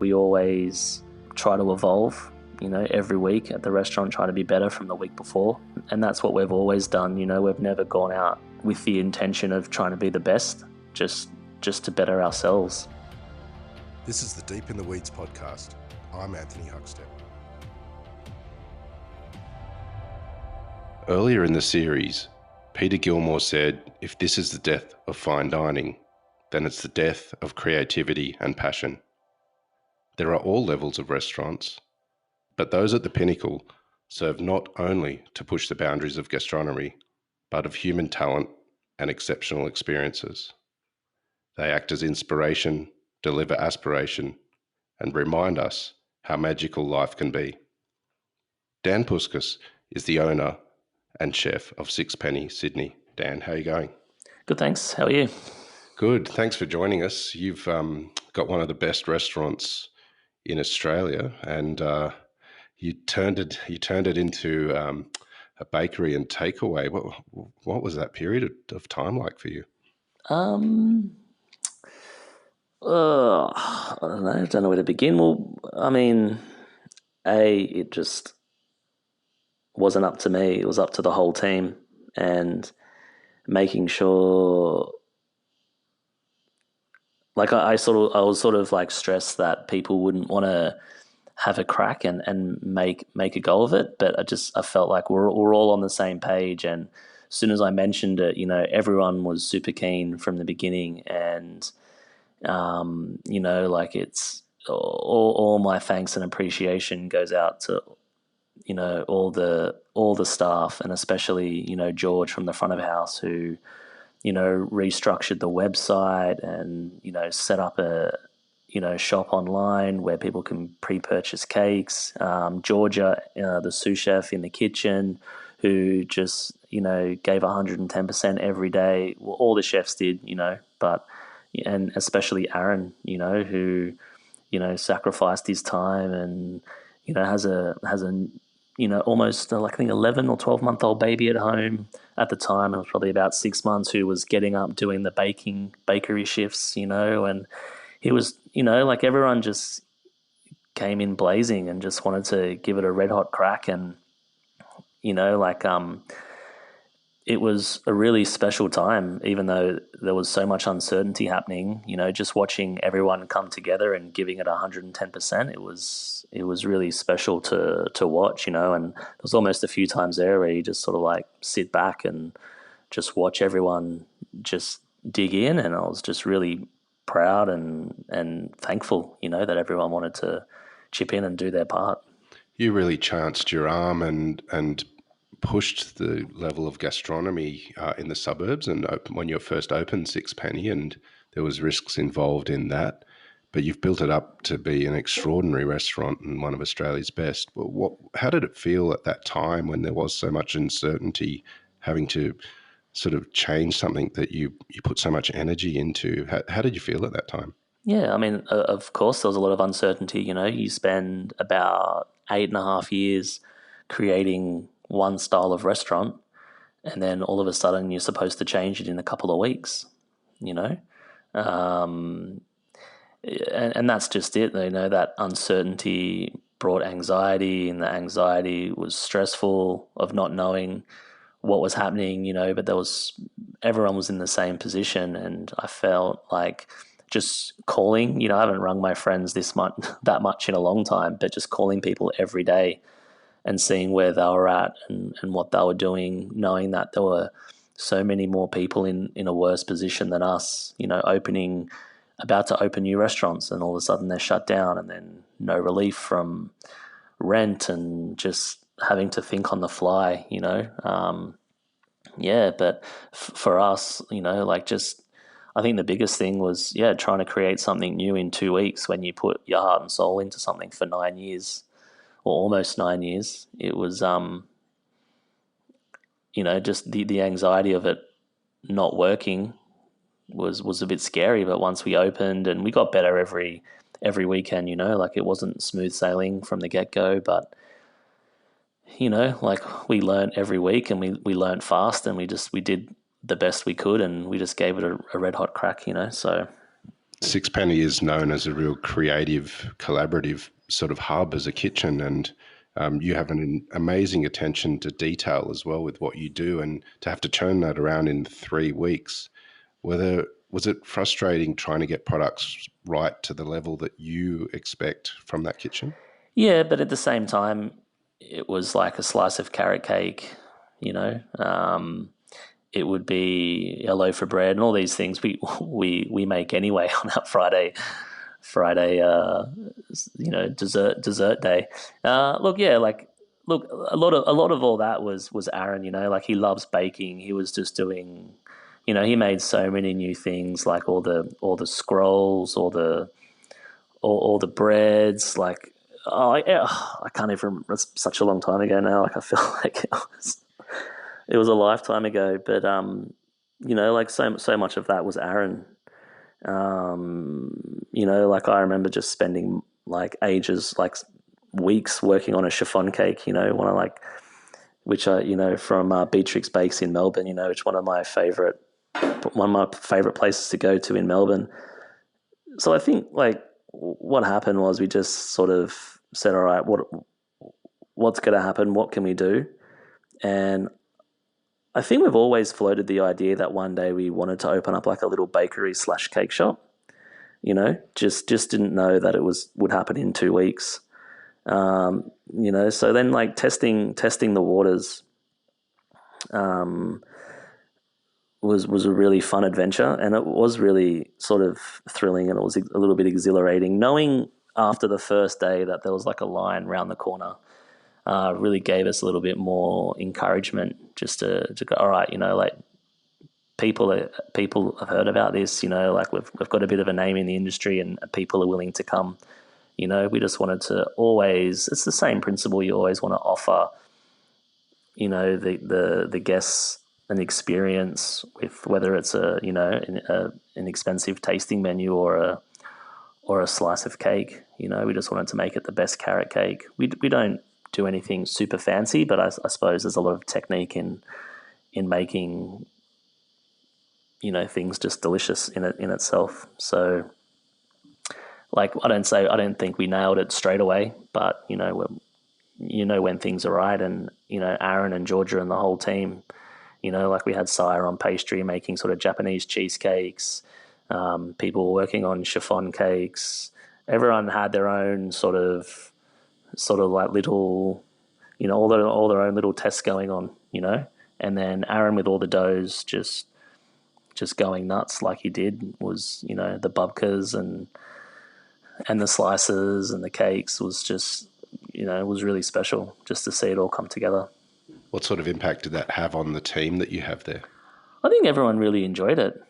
We always try to evolve, every week at the restaurant, try to be better from the week before. And that's what we've always done. We've never gone out with the intention of trying to be the best, just to better ourselves. This is the Deep in the Weeds podcast. I'm Anthony Huckstep. Earlier in the series, Peter Gilmore said, if this is the death of fine dining, then it's the death of creativity and passion. There are all levels of restaurants, but those at the pinnacle serve not only to push the boundaries of gastronomy, but of human talent and exceptional experiences. They act as inspiration, deliver aspiration, and remind us how magical life can be. Dan Puskas is the owner and chef of Sixpenny Sydney. Dan, how are you going? Good, thanks. How are you? Good. Thanks for joining us. You've got one of the best restaurants in Australia, and you turned it into a bakery and takeaway. What was that period of time like for you? I don't know. I don't know where to begin. Well, I mean, it just wasn't up to me. It was up to the whole team, and making sure, like I was sort of like stressed that people wouldn't want to have a crack and make a go of it. But I felt like we're all on the same page. And as soon as I mentioned it, everyone was super keen from the beginning. And, like it's all my thanks and appreciation goes out to, all the staff, and especially, George from the front of house who, restructured the website and, set up a, shop online where people can pre-purchase cakes. Georgia, the sous chef in the kitchen, who just, gave 110% every day. Well, all the chefs did, and especially Aaron, who, sacrificed his time and, has a almost like I think 11 or 12-month-old baby at home at the time. It was probably about 6 months, who was getting up doing the bakery shifts, and he was, like everyone just came in blazing and just wanted to give it a red hot crack. And, it was a really special time, even though there was so much uncertainty happening, just watching everyone come together and giving it 110%. It was really special to watch, and there was almost a few times there where you just sort of like sit back and just watch everyone just dig in. And I was just really proud and thankful, that everyone wanted to chip in and do their part. You really chanced your arm and pushed the level of gastronomy in the suburbs, and when you first opened Sixpenny, and there was risks involved in that, but you've built it up to be an extraordinary restaurant and one of Australia's best. How did it feel at that time when there was so much uncertainty, having to sort of change something that you put so much energy into? How did you feel at that time? Yeah, I mean, of course, there was a lot of uncertainty. You spend about 8.5 years creating one style of restaurant, and then all of a sudden you're supposed to change it in a couple of weeks, and that's just it. That uncertainty brought anxiety, and the anxiety was stressful of not knowing what was happening, but everyone was in the same position. And I felt like just calling, I haven't rung my friends that much in a long time, but just calling people every day and seeing where they were at and what they were doing, knowing that there were so many more people in a worse position than us, about to open new restaurants, and all of a sudden they're shut down, and then no relief from rent, and just having to think on the fly, but for us, I think the biggest thing was, trying to create something new in 2 weeks when you put your heart and soul into something for 9 years. Or almost 9 years. It was, just the anxiety of it not working was a bit scary. But once we opened, and we got better every weekend, like it wasn't smooth sailing from the get-go, but, like we learned every week, and we learned fast, and we did the best we could, and we just gave it a red hot crack, so. Sixpenny is known as a real creative, collaborative sort of hub as a kitchen, and you have an amazing attention to detail as well with what you do, and to have to turn that around in 3 weeks. Was it frustrating trying to get products right to the level that you expect from that kitchen? Yeah, but at the same time, it was like a slice of carrot cake, you know. It would be a loaf of bread and all these things we make anyway on our Friday dessert day. Look, yeah, like look, a lot of all that was Aaron, like he loves baking. He was just doing, he made so many new things, like all the scrolls, all the breads, like I can't even remember. It's such a long time ago now. Like I feel like it was a lifetime ago, but like so much of that was Aaron. Like I remember just spending like ages, like weeks working on a chiffon cake, one of like, which I, from Beatrix Bakes in Melbourne, which one of my favorite places to go to in Melbourne. So I think like what happened was we just sort of said, all right, what's going to happen? What can we do? And I think we've always floated the idea that one day we wanted to open up like a little bakery slash cake shop. Just didn't know that it would happen in 2 weeks. So then like testing the waters was a really fun adventure, and it was really sort of thrilling, and it was a little bit exhilarating. Knowing after the first day that there was like a line round the corner really gave us a little bit more encouragement just to go, all right, like people have heard about this, like we've got a bit of a name in the industry, and people are willing to come. We just wanted to always, it's the same principle, you always want to offer, the guests an experience with, whether it's an expensive tasting menu or a slice of cake. We just wanted to make it the best carrot cake. We don't do anything super fancy, but I suppose there's a lot of technique in making things just delicious in itself. So like I don't think we nailed it straight away, but when things are right, and Aaron and Georgia and the whole team, like we had Sire on pastry making sort of Japanese cheesecakes, people working on chiffon cakes. Everyone had their own sort of like little, all their own little tests going on, and then Aaron with all the doughs just going nuts like he did, was the babkas and the slices and the cakes was just, it was really special just to see it all come together. What sort of impact did that have on the team that you have there? I think everyone really enjoyed it,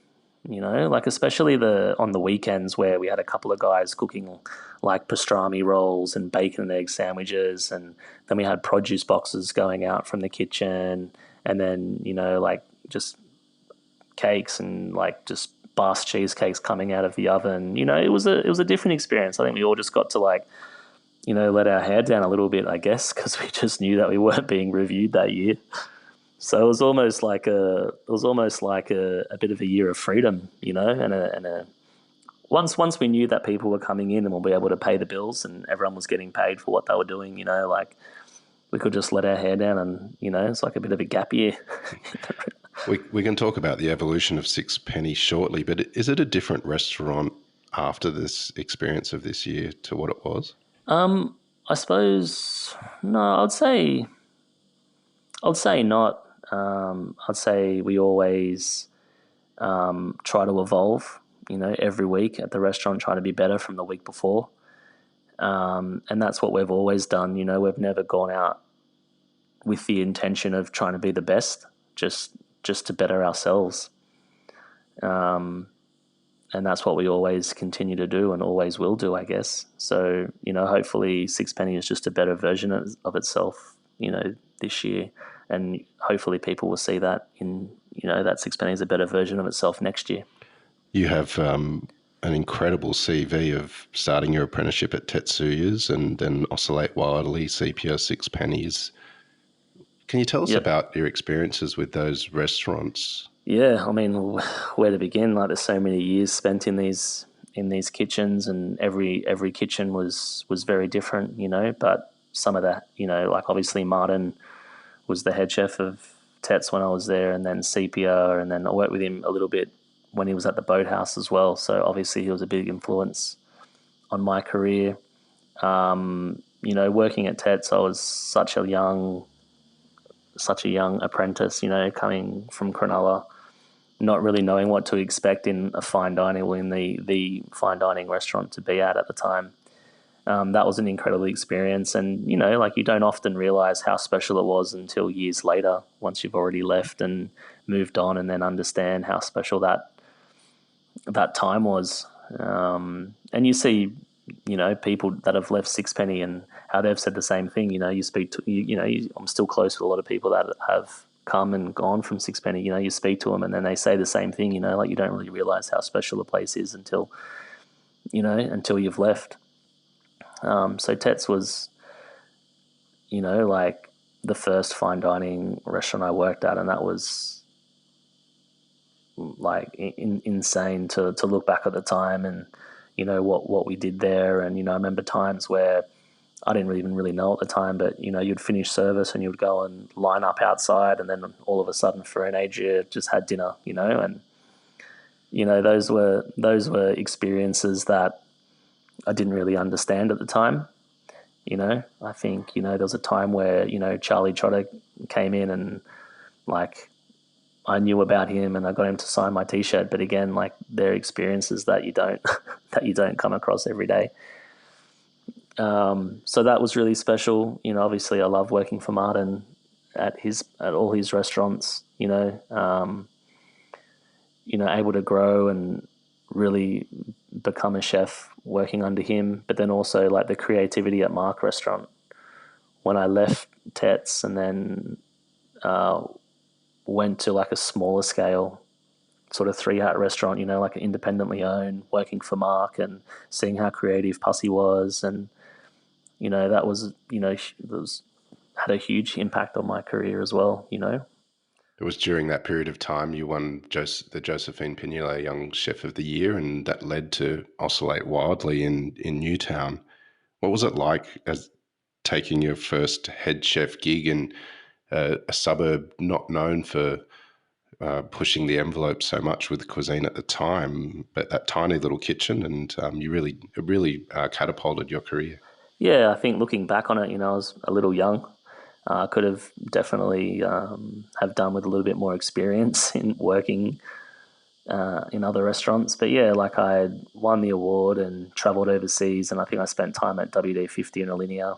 like especially on the weekends where we had a couple of guys cooking like pastrami rolls and bacon and egg sandwiches, and then we had produce boxes going out from the kitchen, and then like just cakes and like just Bath cheesecakes coming out of the oven. It was a different experience. I think we all just got to like let our hair down a little bit, I guess, because we just knew that we weren't being reviewed that year. So it was almost like a bit of a year of freedom, and once we knew that people were coming in and we'll be able to pay the bills and everyone was getting paid for what they were doing, like we could just let our hair down, and it's like a bit of a gap year. We can talk about the evolution of Sixpenny shortly, but is it a different restaurant after this experience of this year to what it was? I suppose no. I'd say not. I'd say we always try to evolve. Every week at the restaurant, try to be better from the week before, and that's what we've always done. We've never gone out with the intention of trying to be the best, just to better ourselves. And that's what we always continue to do and always will do, I guess. So, hopefully Sixpenny is just a better version of itself, this year. And hopefully people will see that that Sixpenny is a better version of itself next year. You have an incredible CV of starting your apprenticeship at Tetsuya's and then Oscillate Wildly, Sepia, Sixpennies. Can you tell us about your experiences with those restaurants? Yeah, I mean, where to begin? Like, there's so many years spent in these in these kitchens, and every kitchen was very different, but some of the, like obviously Martin was the head chef of Tets when I was there, and then Sepia, and then I worked with him a little bit when he was at the Boathouse as well. So obviously he was a big influence on my career. Working at Tets, I was such a young apprentice, coming from Cronulla, not really knowing what to expect in a fine dining, or in the fine dining restaurant to be at the time. That was an incredible experience. And, like, you don't often realize how special it was until years later, once you've already left and moved on, and then understand how special that time was. And you see, people that have left Sixpenny and how they've said the same thing. You speak to, I'm still close with a lot of people that have come and gone from Sixpenny. You speak to them and then they say the same thing, like you don't really realize how special a place is until you've left. So Tets was, like the first fine dining restaurant I worked at, and that was like insane to look back at the time, and what we did there. And I remember times where I didn't even really know at the time, but you'd finish service and you'd go and line up outside, and then all of a sudden for an age you just had dinner, and those were experiences that I didn't really understand at the time. I think, there was a time where, Charlie Trotter came in, and like I knew about him and I got him to sign my t-shirt. But again, like, they're experiences that you don't, that you don't come across every day. So that was really special. Obviously I love working for Martin at all his restaurants, able to grow and really become a chef working under him. But then also like the creativity at Mark Restaurant when I left Tets, and then went to like a smaller scale sort of 3-hat restaurant, like independently owned, working for Mark, and seeing how creative Pussy was. And that was, had a huge impact on my career as well. It was during that period of time you won the Josephine Pignolo Young Chef of the Year, and that led to Oscillate Wildly in Newtown. What was it like as taking your first head chef gig in a suburb not known for pushing the envelope so much with cuisine at the time, but that tiny little kitchen, and it really catapulted your career? Yeah, I think looking back on it, I was a little young. I could have definitely have done with a little bit more experience in working in other restaurants. But yeah, like I had won the award and travelled overseas, and I think I spent time at WD-50 and Alinea,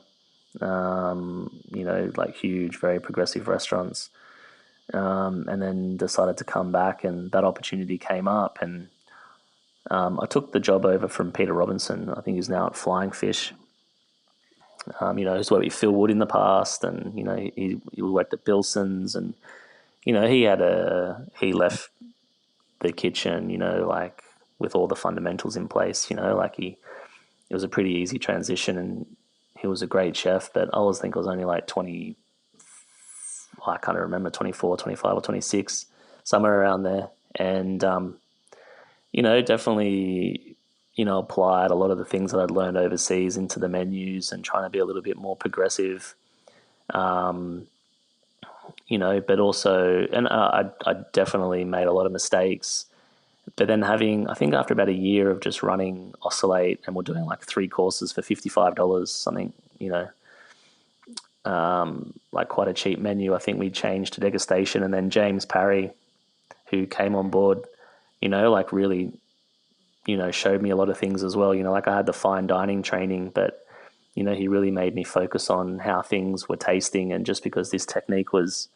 like huge, very progressive restaurants. And then decided to come back, and that opportunity came up, and I took the job over from Peter Robinson. I think he's now at Flying Fish. He's worked with Phil Wood in the past, and he worked at Bilson's, and he left the kitchen, like with all the fundamentals in place. It was a pretty easy transition, and he was a great chef. But I always think I was only like 20. I can't remember, 24, 25 or 26, somewhere around there. And, definitely, applied a lot of the things that I'd learned overseas into the menus, and trying to be a little bit more progressive, but also, and I definitely made a lot of mistakes. But then I think after about a year of just running Oscillate, and we're doing like 3 courses for $55, something, like quite a cheap menu, I think we changed to degustation. And then James Parry, who came on board, like really, showed me a lot of things as well. Like I had the fine dining training, but, he really made me focus on how things were tasting. And just because this technique was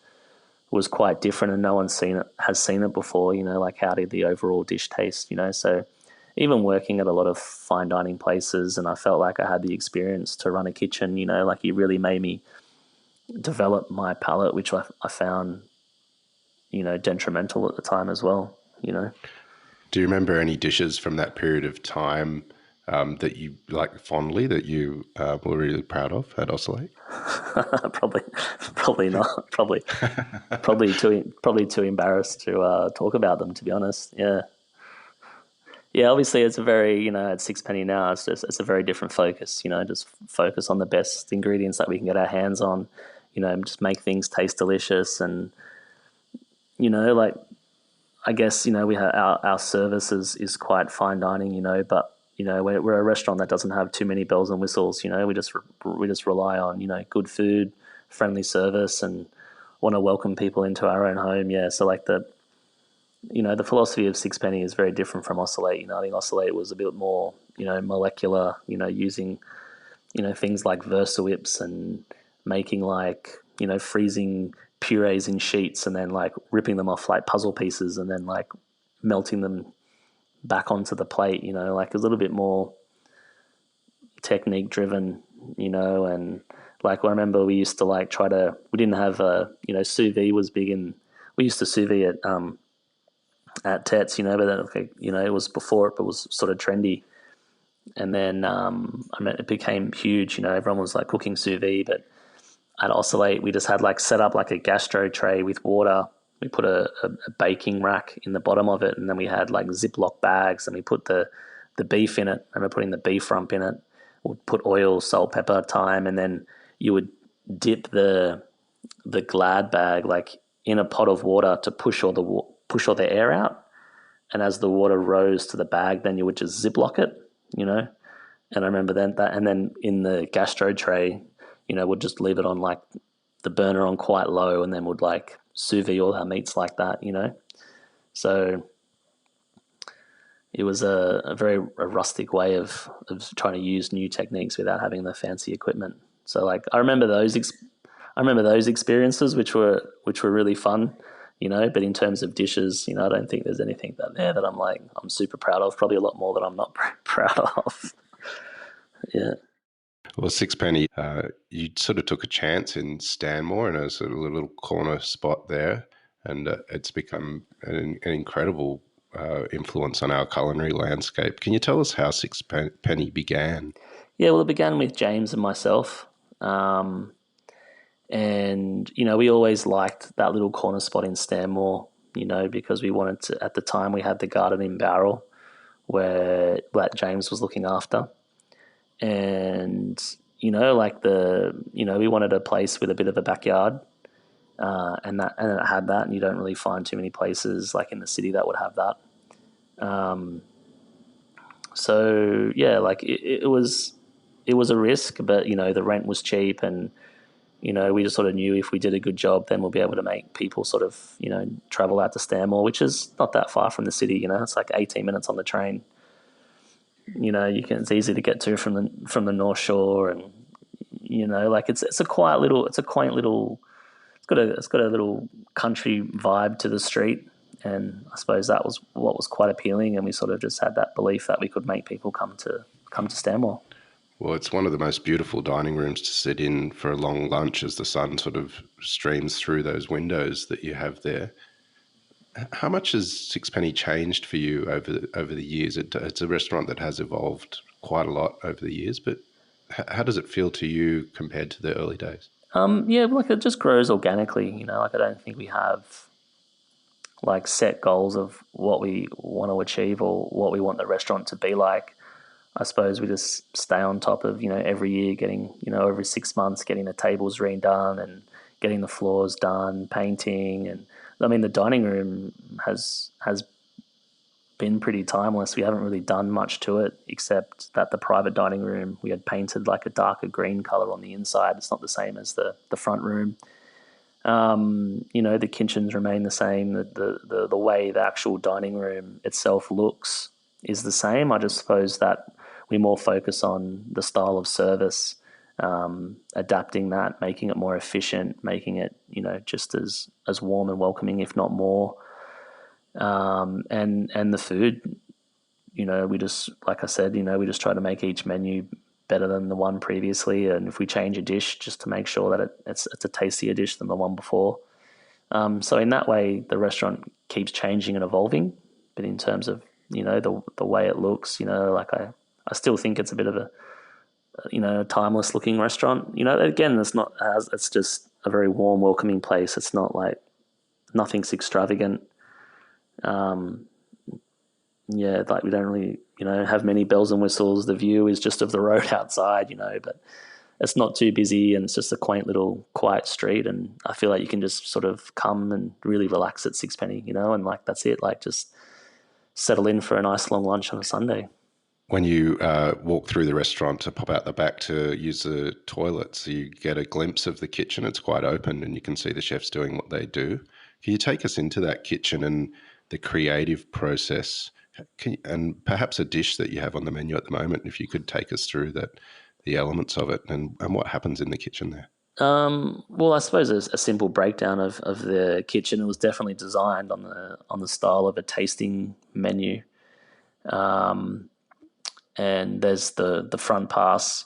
quite different and no one's has seen it before, like how did the overall dish taste, so even working at a lot of fine dining places, and I felt like I had the experience to run a kitchen, like he really made me develop my palate, which I found, detrimental at the time as well, Do you remember any dishes from that period of time that you like fondly, that you were really proud of at Oscillate? Probably not. Probably too embarrassed to talk about them, to be honest. Yeah. Yeah, obviously it's a very, at Sixpenny now, it's a very different focus, just focus on the best ingredients that we can get our hands on, just make things taste delicious. And, like, I guess, we have our service is quite fine dining, but, we're a restaurant that doesn't have too many bells and whistles, we just rely on, good food, friendly service, and want to welcome people into our own home. Yeah. So like the philosophy of Sixpenny is very different from Oscillate. I think Oscillate was a bit more, molecular, using, things like Versa whips and making like, freezing purees in sheets and then like ripping them off like puzzle pieces and then like melting them back onto the plate, like a little bit more technique driven, and like I remember we used to like we didn't have sous vide was big in, we used to sous vide at Tets, but then it was before it was sort of trendy. And then it became huge, everyone was like cooking sous vide, but at Oscillate we just had like set up like a gastro tray with water. We put a baking rack in the bottom of it, and then we had like Ziploc bags, and we put the beef in it. I remember putting the beef rump in it. We'd put oil, salt, pepper, thyme, and then you would dip the Glad bag like in a pot of water to push all the air out. And as the water rose to the bag, then you would just Ziploc it, And I remember and then in the gastro tray, we'd just leave it on like the burner on quite low, and then would like sous vide all our meats like that, So it was a very rustic way of trying to use new techniques without having the fancy equipment. So like I remember those experiences, which were really fun, But in terms of dishes, I don't think there's anything that I'm super proud of. Probably a lot more that I'm not proud of. Yeah. Well, Sixpenny, you sort of took a chance in Stanmore and a sort of little corner spot there, and it's become an incredible influence on our culinary landscape. Can you tell us how Sixpenny began? Yeah, well, it began with James and myself. And, we always liked that little corner spot in Stanmore, because we wanted to, at the time we had the garden in Barrel where that James was looking after. And, we wanted a place with a bit of a backyard. And it had that, and you don't really find too many places like in the city that would have that. So yeah, like it was a risk, but the rent was cheap, and we just sort of knew if we did a good job, then we'll be able to make people sort of travel out to Stanmore, which is not that far from the city. It's like 18 minutes on the train. It's easy to get to from the North Shore, and like it's a quaint little it's got a little country vibe to the street. And I suppose that was what was quite appealing, and we sort of just had that belief that we could make people come to Stanmore. Well, it's one of the most beautiful dining rooms to sit in for a long lunch as the sun sort of streams through those windows that you have there. How much has Sixpenny changed for you over the years? It's a restaurant that has evolved quite a lot over the years, but how does it feel to you compared to the early days? Yeah, like it just grows organically. Like I don't think we have like set goals of what we want to achieve or what we want the restaurant to be like. I suppose we just stay on top of, every year getting, every 6 months getting the tables redone and getting the floors done, painting. And I mean, the dining room has been pretty timeless. We haven't really done much to it, except that the private dining room, we had painted like a darker green color on the inside. It's not the same as the front room. The kitchens remain the same. The way the actual dining room itself looks is the same. I just suppose that we more focus on the style of service, adapting that, making it more efficient, making it, just as warm and welcoming, if not more. And the food, we just, like I said, we just try to make each menu better than the one previously, and if we change a dish, just to make sure that it's a tastier dish than the one before. So in that way, the restaurant keeps changing and evolving. But in terms of the way it looks, like I still think it's a bit of a timeless looking restaurant. Again, it's just a very warm, welcoming place. It's not like nothing's extravagant. yeah, like we don't really, have many bells and whistles. The view is just of the road outside, but it's not too busy, and it's just a quaint little quiet street. And I feel like you can just sort of come and really relax at Sixpenny, and like that's it. Like just settle in for a nice long lunch on a Sunday. When you walk through the restaurant to pop out the back to use the toilets, you get a glimpse of the kitchen. It's quite open and you can see the chefs doing what they do. Can you take us into that kitchen and the creative process, and perhaps a dish that you have on the menu at the moment, if you could take us through the elements of it and what happens in the kitchen there? Well, I suppose a simple breakdown of the kitchen. It was definitely designed on the style of a tasting menu. And there's the front pass.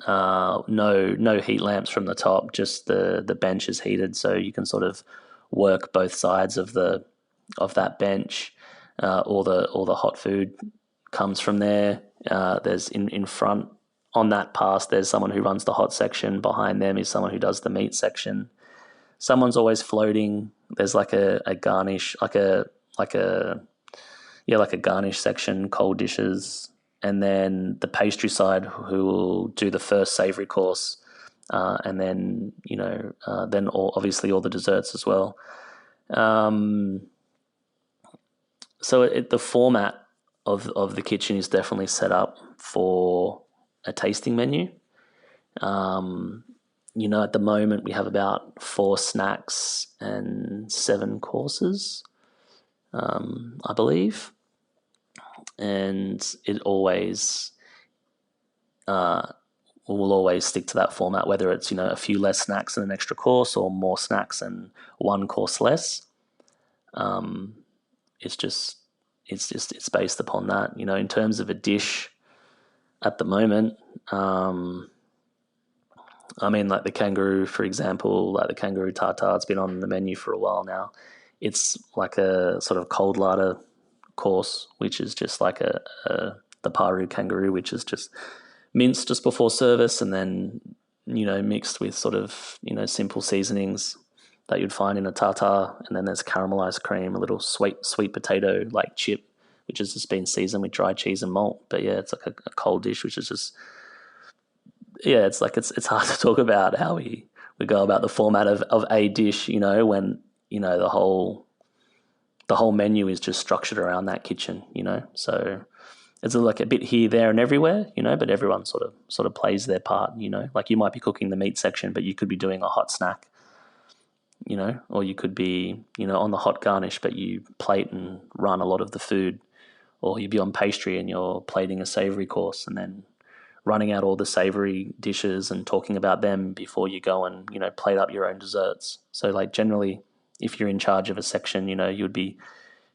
No heat lamps from the top. Just the bench is heated, so you can sort of work both sides of that bench. All the hot food comes from there. There's in front on that pass. There's someone who runs the hot section. Behind them is someone who does the meat section. Someone's always floating. There's like a garnish, like a garnish section, cold dishes, and then the pastry side who will do the first savoury course, and then obviously all the desserts as well. So the format of the kitchen is definitely set up for a tasting menu. At the moment we have about 4 snacks and 7 courses, I believe. And it always will always stick to that format, whether it's a few less snacks and an extra course or more snacks and 1 course less. It's based upon that. In terms of a dish at the moment, like the kangaroo, for example, like the kangaroo tartare, it's been on the menu for a while now. It's like a sort of cold larder course, which is just like the paru kangaroo, which is just minced just before service, and then mixed with sort of simple seasonings that you'd find in a tartare. And then there's caramelized cream, a little sweet potato like chip, which has just been seasoned with dry cheese and malt. But yeah, it's like a cold dish, which is just, yeah, it's like it's hard to talk about how we go about the format of a dish, when the whole menu is just structured around that kitchen, So it's like a bit here, there, and everywhere, but everyone sort of plays their part, Like you might be cooking the meat section, but you could be doing a hot snack, or you could be, on the hot garnish, but you plate and run a lot of the food, or you'd be on pastry and you're plating a savoury course and then running out all the savoury dishes and talking about them before you go and, plate up your own desserts. So like generally, if you're in charge of a section, you'd be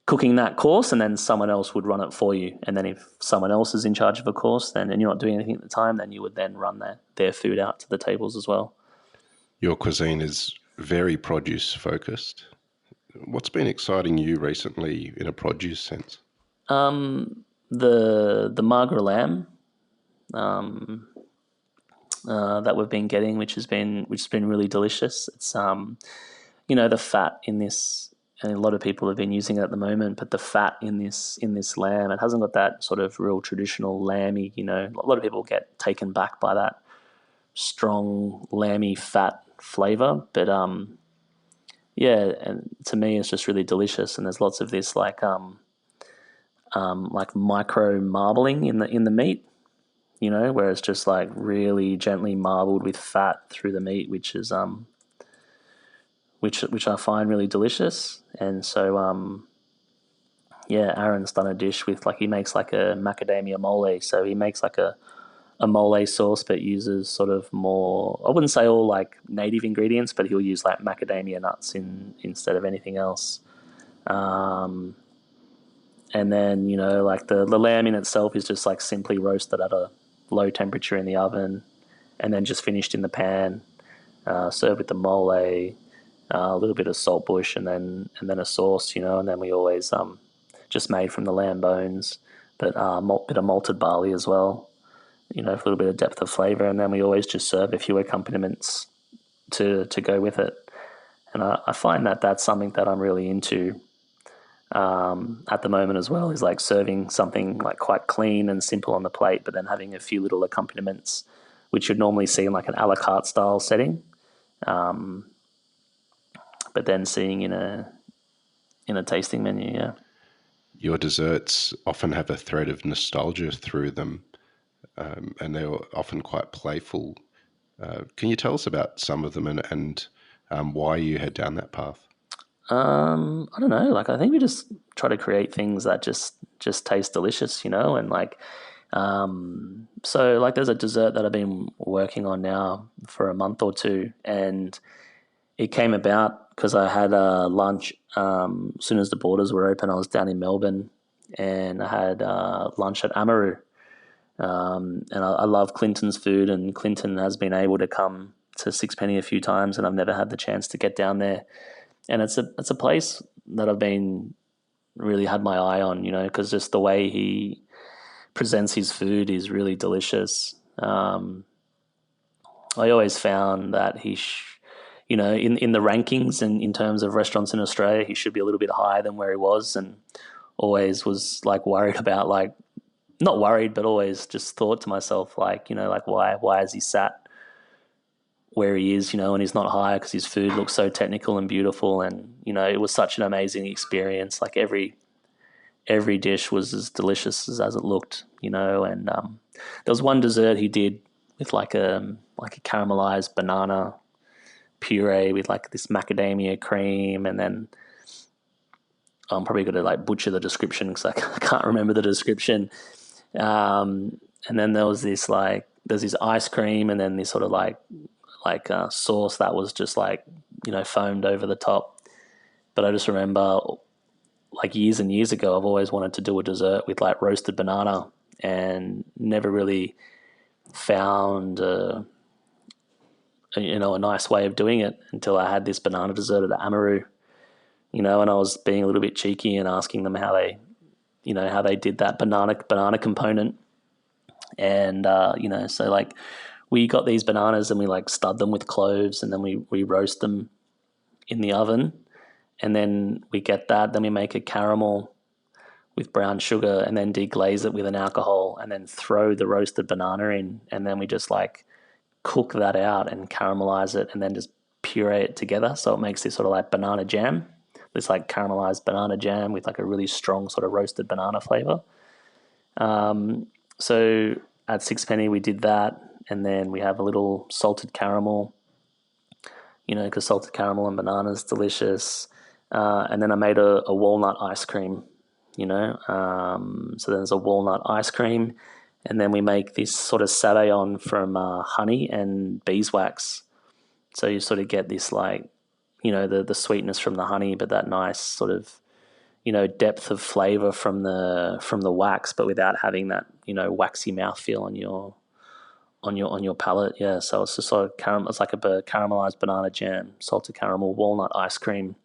cooking that course and then someone else would run it for you. And then if someone else is in charge of a course and you're not doing anything at the time, then you would then run their food out to the tables as well. Your cuisine is very produce focused. What's been exciting you recently in a produce sense? The Margra lamb that we've been getting, which has been really delicious. It's the fat in this, and a lot of people have been using it at the moment, but the fat in this lamb, it hasn't got that sort of real traditional lamby, a lot of people get taken back by that strong lamby fat flavor, but yeah, and to me it's just really delicious. And there's lots of this like micro marbling in the meat, where it's just like really gently marbled with fat through the meat, which is which I find really delicious. And so Aaron's done a dish with he makes like a macadamia mole. So he makes like a mole sauce, but uses sort of more, I wouldn't say all like native ingredients, but he'll use like macadamia nuts instead of anything else. And then, like the lamb in itself is just like simply roasted at a low temperature in the oven and then just finished in the pan, served with the mole, a little bit of saltbush, and then a sauce, and then we always just made from the lamb bones, but bit of malted barley as well, for a little bit of depth of flavour, and then we always just serve a few accompaniments to go with it. And I find that that's something that I'm really into, at the moment as well, is like serving something like quite clean and simple on the plate, but then having a few little accompaniments, which you'd normally see in like an a la carte style setting, but then seeing in a tasting menu. Yeah. Your desserts often have a thread of nostalgia through them, and they're often quite playful. Can you tell us about some of them and why you head down that path? I don't know. Like, I think we just try to create things that just taste delicious, and like, so like, there's a dessert that I've been working on now for a month or two, and it came about because I had a lunch. As soon as the borders were open, I was down in Melbourne, and I had lunch at Amaru. And I love Clinton's food, and Clinton has been able to come to Sixpenny a few times, and I've never had the chance to get down there. And it's a place that I've been really had my eye on, because just the way he presents his food is really delicious. I always found that in the rankings and in terms of restaurants in Australia, he should be a little bit higher than where he was, and always was like worried about, like, not worried, but always just thought to myself, like, like, why has he sat where he is, and he's not higher, because his food looks so technical and beautiful, and it was such an amazing experience. Like, every dish was as delicious as it looked, and there was one dessert he did with like a caramelized banana puree with like this macadamia cream, and then I'm probably going to like butcher the description because I can't remember the description. And then there's this ice cream, and then this sort of like sauce that was just like, foamed over the top. But I just remember, like, years and years ago, I've always wanted to do a dessert with like roasted banana, and never really found a nice way of doing it until I had this banana dessert at Amaru, and I was being a little bit cheeky and asking them how they did that banana component. And so like, we got these bananas and we like stud them with cloves, and then we roast them in the oven, and then we get that. Then we make a caramel with brown sugar, and then deglaze it with an alcohol, and then throw the roasted banana in, and then we just like cook that out and caramelize it, and then just puree it together. So it makes this sort of like banana jam, this like caramelized banana jam with like a really strong sort of roasted banana flavor. So at Sixpenny we did that, and then we have a little salted caramel, because salted caramel and banana is delicious. And then I made a walnut ice cream, so there's a walnut ice cream, and then we make this sort of sabayon from honey and beeswax. So you sort of get this like, the sweetness from the honey, but that nice sort of, depth of flavor from the wax, but without having that, waxy mouthfeel on your palate. Yeah, so it's just sort of it's like a caramelized banana jam, salted caramel, walnut ice cream,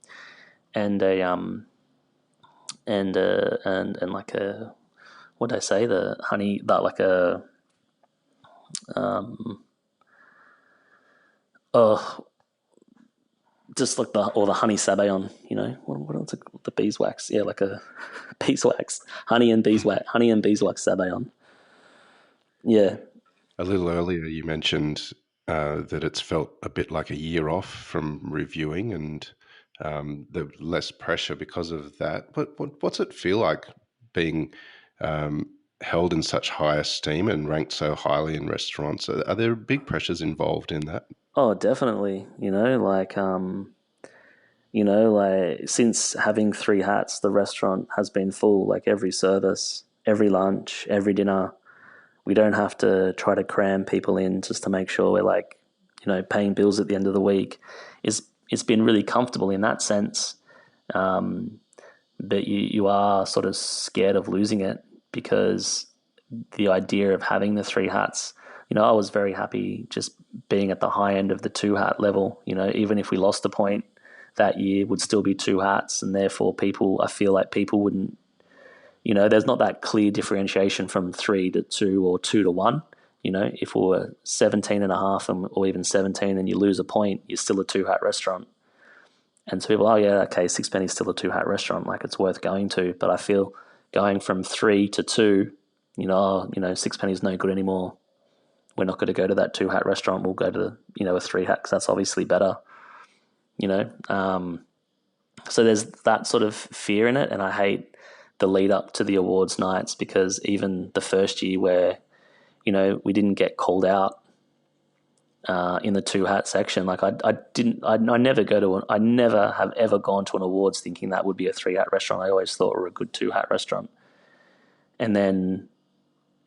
and and like a, what did I say? The honey, that like a oh, just like the honey sabayon, what's it called? The beeswax, yeah, like a beeswax, honey and beeswax sabayon, yeah. A little earlier, you mentioned that it's felt a bit like a year off from reviewing, and the less pressure because of that. What's it feel like being held in such high esteem and ranked so highly in restaurants? Are there big pressures involved in that? Oh, definitely. Like since having three hats, the restaurant has been full. Like, every service, every lunch, every dinner. We don't have to try to cram people in just to make sure we're like, paying bills at the end of the week. It's been really comfortable in that sense. But you are sort of scared of losing it, because the idea of having the three hats, I was very happy just being at the high end of the two hat level. Even if we lost a point that year, would still be two hats, and therefore I feel like people wouldn't, there's not that clear differentiation from 3 to 2 or 2 to 1. If we were 17 and a half or even 17 and you lose a point, you're still a two hat restaurant. And so people, oh yeah, okay, Sixpenny's still a 2-hat restaurant, like it's worth going to. But I feel going from 3 to 2, Sixpenny's no good anymore. We're not going to go to that 2-hat restaurant. We'll go to, a 3-hat because that's obviously better, you know. So there's that sort of fear in it, and I hate the lead up to the awards nights, because even the first year where, we didn't get called out in the 2-hat section, like I never have ever gone to an awards thinking that would be a 3-hat restaurant. I always thought we were a good 2-hat restaurant, and then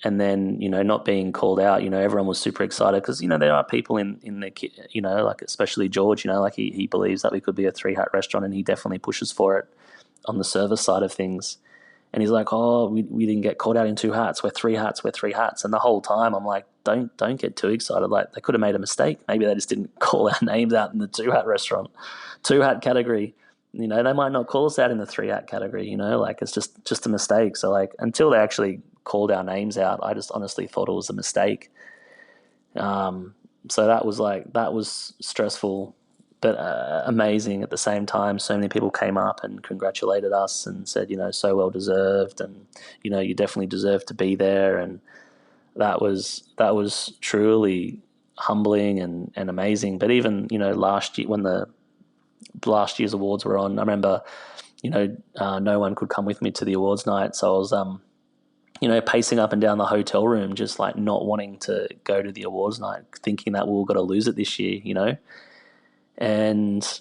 not being called out, everyone was super excited because, there are people in the, like especially George, like he believes that we could be a 3-hat restaurant, and he definitely pushes for it on the service side of things. And he's like, oh, we didn't get called out in 2 hats. We're 3 hats. We're 3 hats. And the whole time I'm like, don't get too excited. Like, they could have made a mistake. Maybe they just didn't call our names out in the 2-hat restaurant, 2-hat category. They might not call us out in the 3-hat category, like it's just a mistake. So like, until they actually called our names out, I just honestly thought it was a mistake. So that was stressful, but amazing at the same time. So many people came up and congratulated us and said, so well deserved, and you definitely deserve to be there. And that was truly humbling and amazing. But even last year, when the last year's awards were on, I remember no one could come with me to the awards night, so I was pacing up and down the hotel room, just like not wanting to go to the awards night, thinking that we were going to lose it this year, and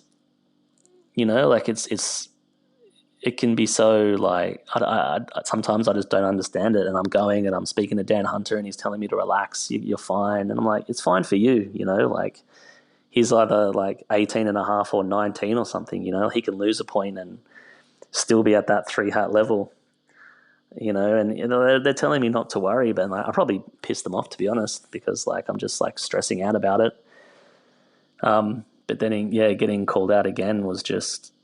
like it can be so like I sometimes I just don't understand it, and I'm going and I'm speaking to Dan Hunter and he's telling me to relax, you're fine, and I'm like, it's fine for you, like he's either like 18 and a half or 19 or something, he can lose a point and still be at that 3-hat level, and they're telling me not to worry, but like, I probably pissed them off, to be honest, because like I'm just like stressing out about it. But then getting called out again was just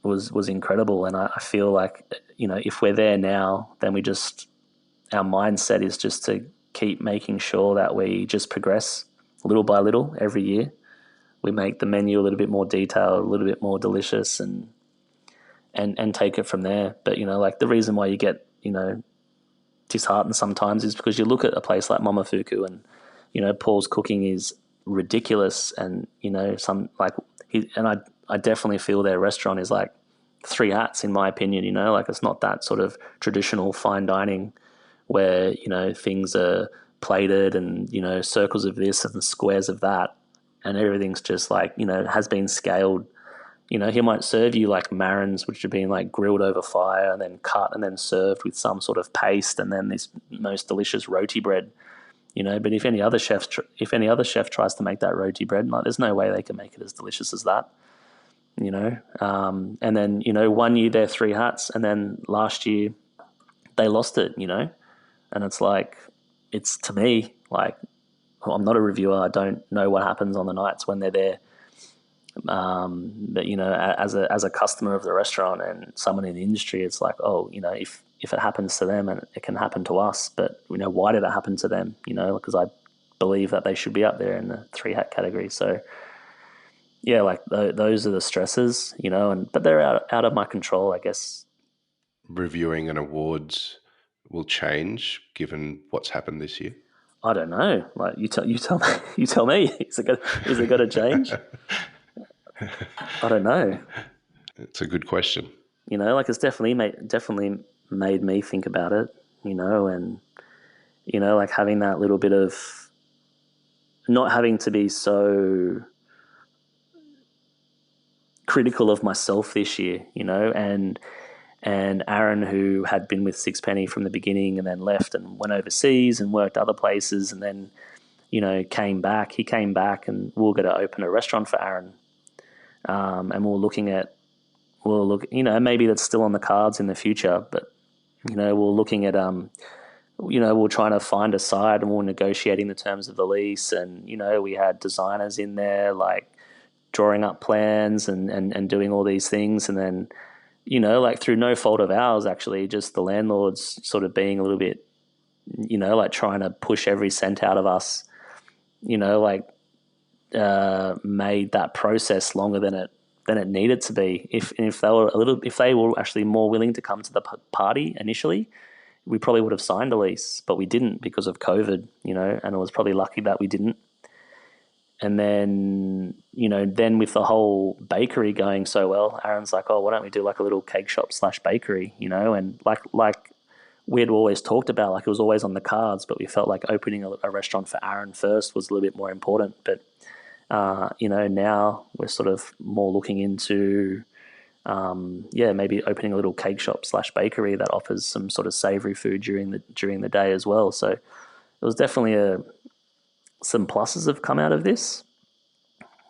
was incredible, and I feel like if we're there now, then our mindset is just to keep making sure that we just progress little by little every year. We make the menu a little bit more detailed, a little bit more delicious, and take it from there. But like the reason why you get disheartened sometimes is because you look at a place like Momofuku and Paul's cooking is ridiculous, and I definitely feel their restaurant is like 3 hats in my opinion. Like it's not that sort of traditional fine dining where things are plated and circles of this and squares of that, and everything's just like has been scaled. He might serve you like marrons, which have been like grilled over fire and then cut and then served with some sort of paste, and then this most delicious roti bread. But if any other chef tries to make that roti bread, like there's no way they can make it as delicious as that. And then 1 year they're 3 hats, and then last year they lost it. And it's like, it's, to me, like, I'm not a reviewer. I don't know what happens on the nights when they're there. But as a customer of the restaurant and someone in the industry, it's like, oh, if it happens to them, and it can happen to us, but why did it happen to them? Because I believe that they should be up there in the 3-hat category. So yeah, like those are the stresses, but they're out of my control, I guess. Reviewing and awards will change given what's happened this year? I don't know. Like you tell me. You tell me. Is it going to change? I don't know. It's a good question. Like it's definitely made me think about it. And like having that little bit of not having to be so critical of myself this year. And Aaron, who had been with Sixpenny from the beginning and then left and went overseas and worked other places, and then came back. He came back, and we were going to open a restaurant for Aaron. And maybe that's still on the cards in the future, but, we're looking at, we're trying to find a site, and we're negotiating the terms of the lease. And, we had designers in there, like drawing up plans and doing all these things. And then, like through no fault of ours, actually, just the landlords sort of being a little bit, like trying to push every cent out of us, made that process longer than it than it needed to be. If they were actually more willing to come to the party initially, we probably would have signed a lease, but we didn't because of COVID, and it was probably lucky that we didn't. And then, then with the whole bakery going so well, Aaron's like, oh, why don't we do like a little cake shop / bakery, and like we had always talked about, like it was always on the cards, but we felt like opening a restaurant for Aaron first was a little bit more important. But, now we're sort of more looking into, maybe opening a little cake shop / bakery that offers some sort of savory food during the day as well. So it was definitely some pluses have come out of this,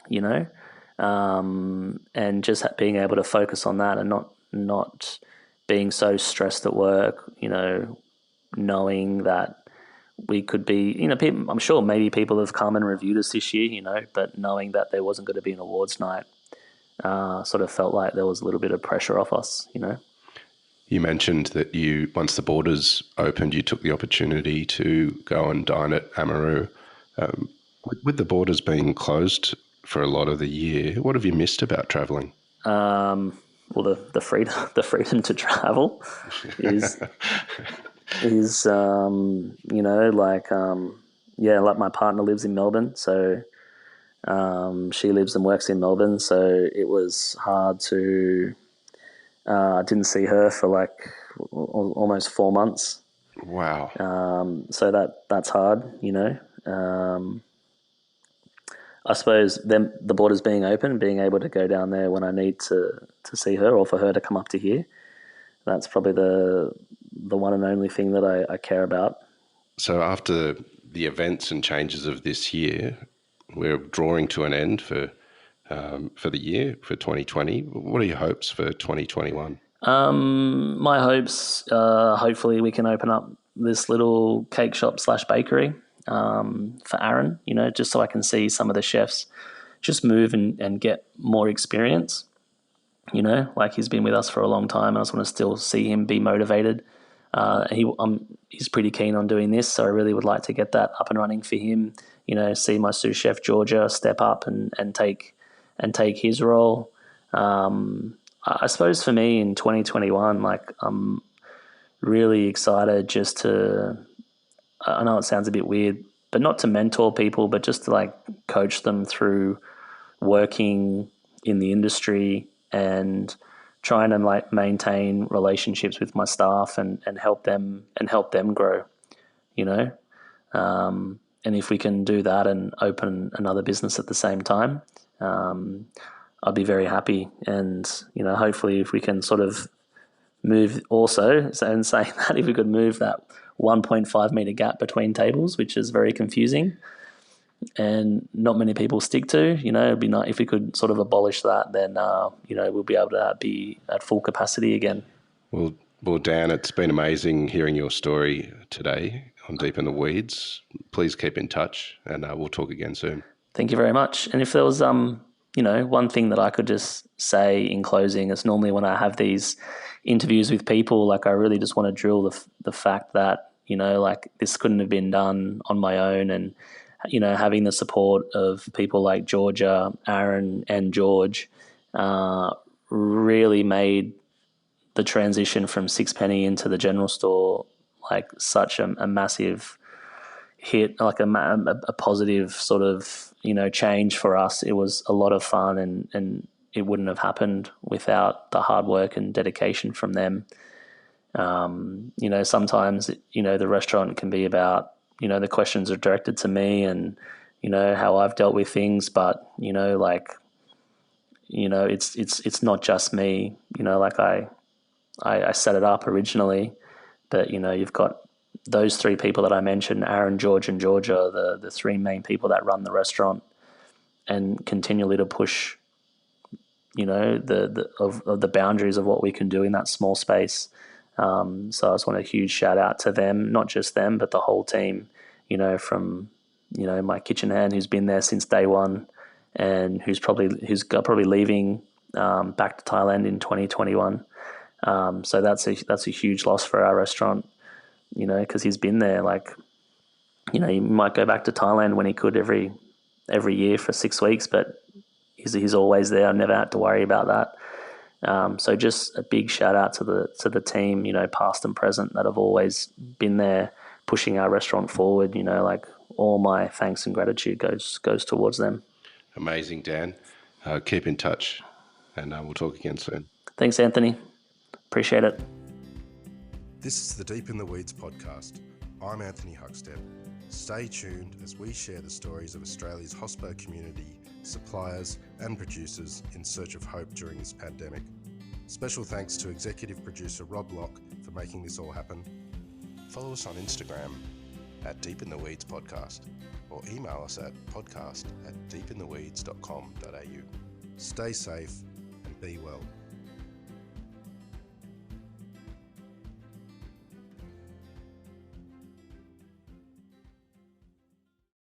and just being able to focus on that and not being so stressed at work, knowing that we could be, people, I'm sure maybe people have come and reviewed us this year, but knowing that there wasn't going to be an awards night, sort of felt like there was a little bit of pressure off us, You mentioned that once the borders opened, you took the opportunity to go and dine at Amaru. With the borders being closed for a lot of the year, what have you missed about travelling? Well, the freedom to travel is like my partner lives in Melbourne, so she lives and works in Melbourne, so it was hard to didn't see her for like almost 4 months. Wow. So that's hard, I suppose then the borders being open, being able to go down there when I need to see her or for her to come up to here, that's probably the one and only thing that I care about. So after the events and changes of this year, we're drawing to an end for the year, for 2020. What are your hopes for 2021? My hopes, hopefully we can open up this little cake shop / bakery for Aaron, just so I can see some of the chefs just move and get more experience. Like he's been with us for a long time. I just want to still see him be motivated. He's pretty keen on doing this, so I really would like to get that up and running for him. See my sous chef Georgia step up and take his role. I suppose for me in 2021, like I'm really excited just to. I know it sounds a bit weird, but not to mentor people, but just to like coach them through working in the industry and trying to like maintain relationships with my staff and help them grow, and if we can do that and open another business at the same time, I'd be very happy. And, hopefully if we can sort of move also, and saying that if we could move that 1.5 meter gap between tables, which is very confusing and not many people stick to, it'd be nice if we could sort of abolish that, then, we'll be able to be at full capacity again. Well, Dan, it's been amazing hearing your story today on Deep in the Weeds. Please keep in touch and we'll talk again soon. Thank you very much. And if there was, one thing that I could just say in closing is normally when I have these interviews with people, like I really just want to drill the fact that, like this couldn't have been done on my own, and, having the support of people like Georgia, Aaron and George really made the transition from Sixpenny into the general store like such a massive hit, like a positive sort of, change for us. It was a lot of fun and it wouldn't have happened without the hard work and dedication from them. Sometimes, the restaurant can be about, the questions are directed to me and, how I've dealt with things, but, it's not just me, like I set it up originally, but, you've got those three people that I mentioned, Aaron, George and Georgia, the three main people that run the restaurant and continually to push, the boundaries of what we can do in that small space. So I just want a huge shout out to them, not just them, but the whole team, from, my kitchen hand who's been there since day one and who's probably leaving back to Thailand in 2021. So that's a huge loss for our restaurant, because he's been there. Like, he might go back to Thailand when he could every year for 6 weeks, but he's always there. I've never had to worry about that. So just a big shout out to the team, past and present, that have always been there pushing our restaurant forward. Like all my thanks and gratitude goes towards them. Amazing, Dan. Keep in touch, and we'll talk again soon. Thanks, Anthony. Appreciate it. This is the Deep in the Weeds podcast. I'm Anthony Huckstep. Stay tuned as we share the stories of Australia's hospo community, suppliers and producers in search of hope during this pandemic. Special thanks to executive producer Rob Locke for making this all happen. Follow us on Instagram at Deep in the Weeds Podcast, or email us at podcast@deepintheweeds.com.au. Stay safe and be well.